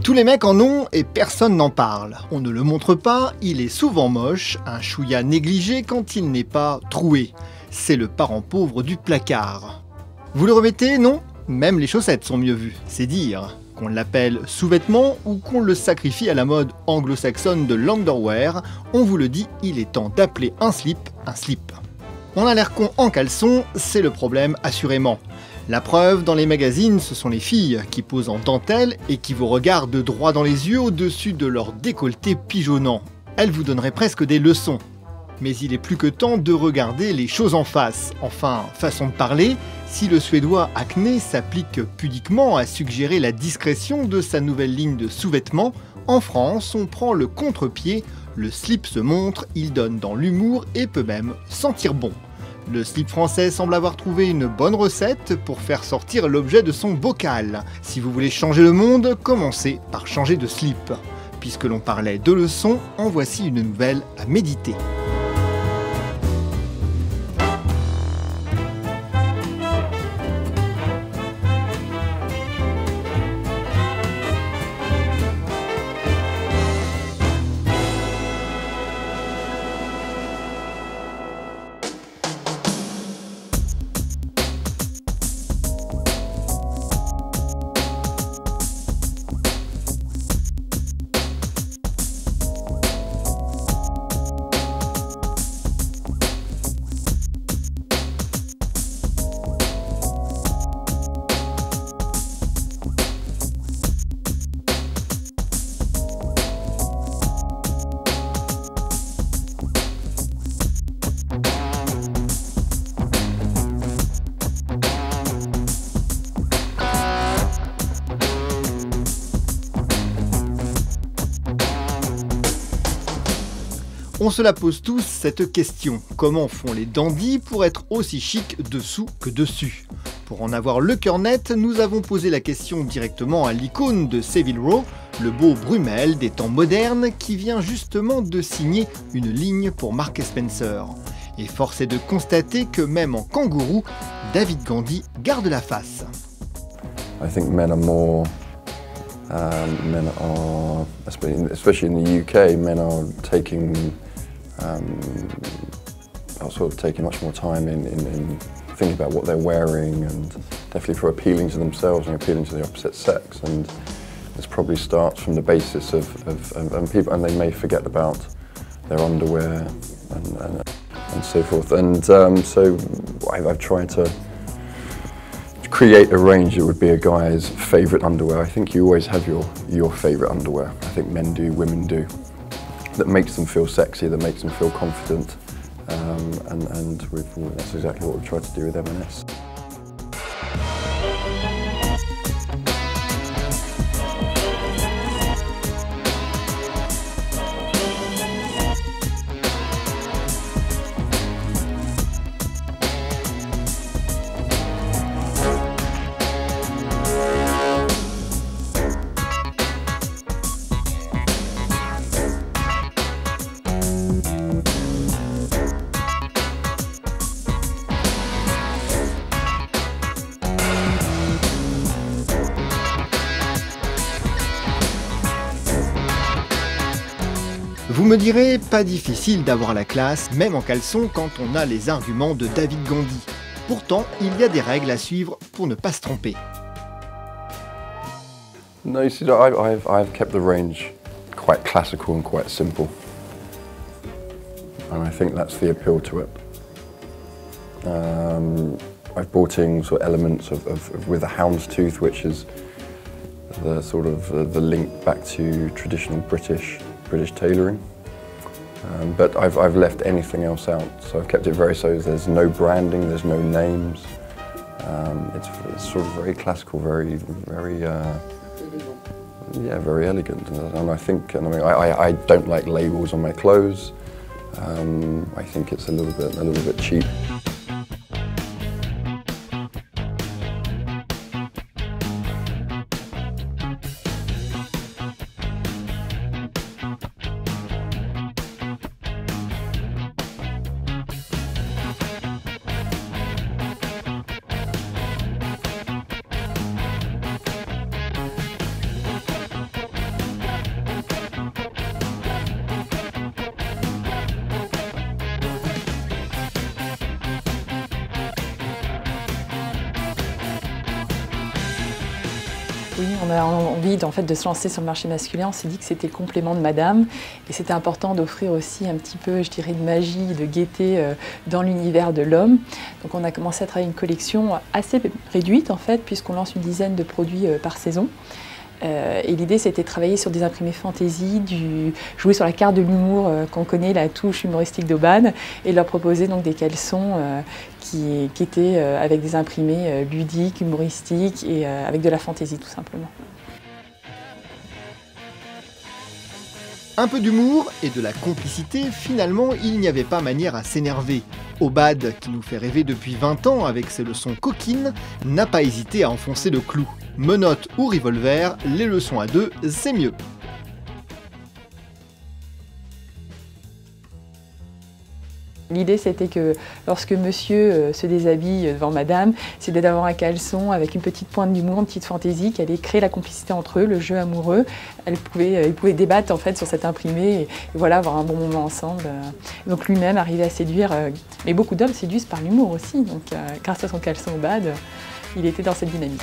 Tous les mecs en ont et personne n'en parle. On ne le montre pas, il est souvent moche, un chouïa négligé quand il n'est pas troué. C'est le parent pauvre du placard. Vous le remettez, non? Même les chaussettes sont mieux vues, c'est dire. Qu'on l'appelle sous-vêtement ou qu'on le sacrifie à la mode anglo-saxonne de l'underwear, on vous le dit, il est temps d'appeler un slip un slip. On a l'air con en caleçon, c'est le problème assurément. La preuve, dans les magazines, ce sont les filles qui posent en dentelle et qui vous regardent droit dans les yeux au-dessus de leur décolleté pigeonnant. Elles vous donneraient presque des leçons. Mais il est plus que temps de regarder les choses en face. Enfin, façon de parler, si le suédois Acne s'applique pudiquement à suggérer la discrétion de sa nouvelle ligne de sous-vêtements, en France, on prend le contre-pied, le slip se montre, il donne dans l'humour et peut même sentir bon. Le slip français semble avoir trouvé une bonne recette pour faire sortir l'objet de son bocal. Si vous voulez changer le monde, commencez par changer de slip. Puisque l'on parlait de leçons, en voici une nouvelle à méditer. On se la pose tous cette question, comment font les dandys pour être aussi chic dessous que dessus? Pour en avoir le cœur net, nous avons posé la question directement à l'icône de Savile Row, le beau Brummel des temps modernes qui vient justement de signer une ligne pour Marks & Spencer. Et force est de constater que même en kangourou, David Gandy garde la face. I think men are, especially in the UK, men are taking much more time in thinking about what they're wearing and definitely for appealing to themselves and appealing to the opposite sex. And this probably starts from the basis of people, and they may forget about their underwear and so forth. And so I've tried to create a range that would be a guy's favourite underwear. I think you always have your favourite underwear. I think men do, women do. That makes them feel sexy, that makes them feel confident, and that's exactly what we've tried to do with M&S. Vous me direz, pas difficile d'avoir la classe, même en caleçon, quand on a les arguments de David Gandy. Pourtant, il y a des règles à suivre pour ne pas se tromper. No, you see, I've kept the range quite classical and quite simple. And I think that's the appeal to it. I've brought in sort of elements of with the houndstooth, which is the sort of the link back to traditional British tailoring. But I've left anything else out, so I've kept it very so there's no branding, there's no names. It's sort of very classical, very very elegant. And I don't like labels on my clothes. I think it's a little bit cheap. Oui, on a envie en fait, de se lancer sur le marché masculin. On s'est dit que c'était le complément de Madame et c'était important d'offrir aussi un petit peu, je dirais, de magie, de gaieté dans l'univers de l'homme. Donc on a commencé à travailler une collection assez réduite en fait, puisqu'on lance une dizaine de produits par saison. Et l'idée c'était de travailler sur des imprimés fantaisie, jouer sur la carte de l'humour qu'on connaît, la touche humoristique d'Aubade, et leur proposer donc des caleçons qui étaient avec des imprimés ludiques, humoristiques et avec de la fantaisie tout simplement. Un peu d'humour et de la complicité, finalement, il n'y avait pas manière à s'énerver. Aubade, qui nous fait rêver depuis 20 ans avec ses leçons coquines, n'a pas hésité à enfoncer le clou. Menottes ou revolver, les leçons à deux, c'est mieux. L'idée c'était que lorsque monsieur se déshabille devant madame, c'était d'avoir un caleçon avec une petite pointe d'humour, une petite fantaisie qui allait créer la complicité entre eux, le jeu amoureux. Ils pouvaient débattre en fait sur cet imprimé et voilà, avoir un bon moment ensemble. Donc lui-même arrivait à séduire, mais beaucoup d'hommes séduisent par l'humour aussi. Donc grâce à son caleçon Aubade, il était dans cette dynamique.